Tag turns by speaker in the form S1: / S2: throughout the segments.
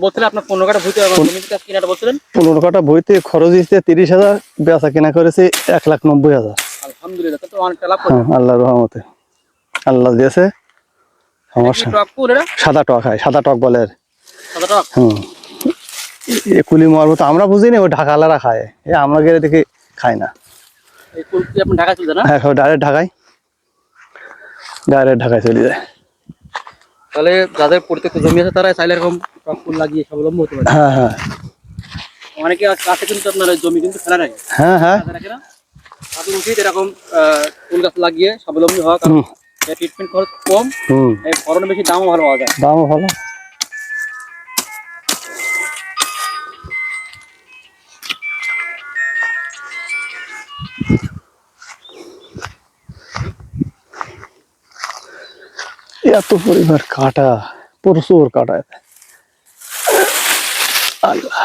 S1: বলছিলেন আপনার 15 কাঠা ভুইতে জমিতে কাজ কিনাটা বলছিলেন
S2: 15 কাঠা ভুইতে খরচ দিতে 30,000, বেচা কেনা করেছে 1,90,000।
S1: আলহামদুলিল্লাহ, তো অনেকটা লাভ
S2: হ্যাঁ,
S1: করছেন।
S2: আল্লাহর রহমতে আল্লাহ দিয়েছে। সমস্যা
S1: টক কুল এটা
S2: সাদা টক হয়, সাদা টক বলে।
S1: সাদা টক।
S2: এ কুলি মারবো তো আমরা বুঝি না, ওই ঢাকালারা খায়, এ আমরা গেলে দেখি খাই না।
S1: এই কুল কি আপনি ঢাকা চলছে না?
S2: হ্যাঁ, ডাইরেক্ট ঢাকায় চলে যায়।
S1: তাহলে যাদের প্রত্যেক জমি আছে তারা চাইলে এরকম টক কুল লাগিয়ে স্বাবলম্বী হতে পারে।
S2: হ্যাঁ হ্যাঁ
S1: অনেকে আছে কিন্তু আপনার জমি কিন্তু ফেলা নাই,
S2: হ্যাঁ হ্যাঁ
S1: তাদের উচিত এরকম ফুল গাছ লাগিয়ে স্বাবলম্বী হওয়া, কারণ ট্রিটমেন্ট খরচ কম, ফলন বেশি, দামও ভালো পাওয়া যায়।
S2: দামও ভালো। এত পরিমাণ কাটা, প্রচুর কাটা। আল্লাহ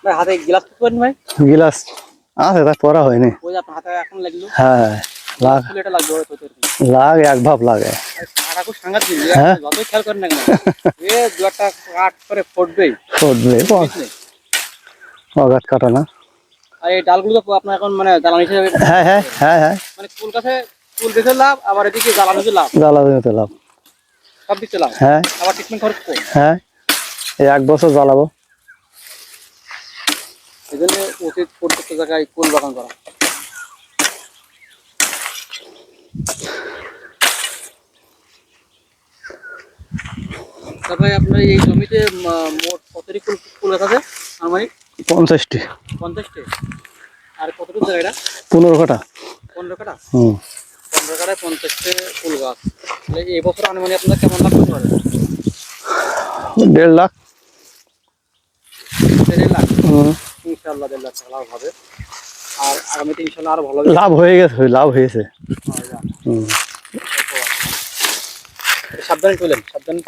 S1: ভাই হাতে গ্লাস করেন ভাই?
S2: গিলাস আছে, তা পরা হয়নি।
S1: ওই আপনার হাতে এখন লাগলো।
S2: হ্যাঁ, লাগ
S1: এটা লাগবে
S2: এক ভাব লাগে।
S1: কাটা খুব সাংঘাতিক, যতই খেয়াল করেন না কেন এ দু একটা কাট করে ফুটবেই।
S2: অগাধ কাটা না।
S1: আর এই ডালগুলো তো আপনার এখন মানে জ্বালানি হিসেবে,
S2: হ্যাঁ হ্যাঁ হ্যাঁ হ্যাঁ,
S1: মানে কুল গাছে কুল বেঁচে লাভ, আবার এদিকে জ্বালানিতে লাভ,
S2: জ্বালাতে লাভ,
S1: সব দিতে লাভ।
S2: হ্যাঁ,
S1: আবার ট্রিটমেন্ট খরচ কম।
S2: হ্যাঁ, এই 1 বছর জ্বালাবো।
S1: এই জন্য উচিত প্রত্যেকটা জায়গায় কুল বাগান করা। তারপরে আপনার এই জমিতে মোট কতটি কুল গাছ আছে? আনুমানিক
S2: 50টি।
S1: 50টি। আর কতটুকু জায়গা এটা?
S2: 15 কাঠা।
S1: 15 কাঠা। 15 কাঠায় 50টি কুল গাছ। তাহলে এই বছর আনুমানিক আপনার কেমন লাভ করতে পারে?
S2: 1.5 লাখ।
S1: 1.5 লাখ। ইনশাআল্লাহ 1.5 লাখ টাকা লাভ হবে। আর আগামীতে ইনশাআল্লাহ আরো ভালো
S2: লাভ হয়ে গেছে, লাভ হয়েছে।
S1: সাবধানে চলেন, সাবধানে।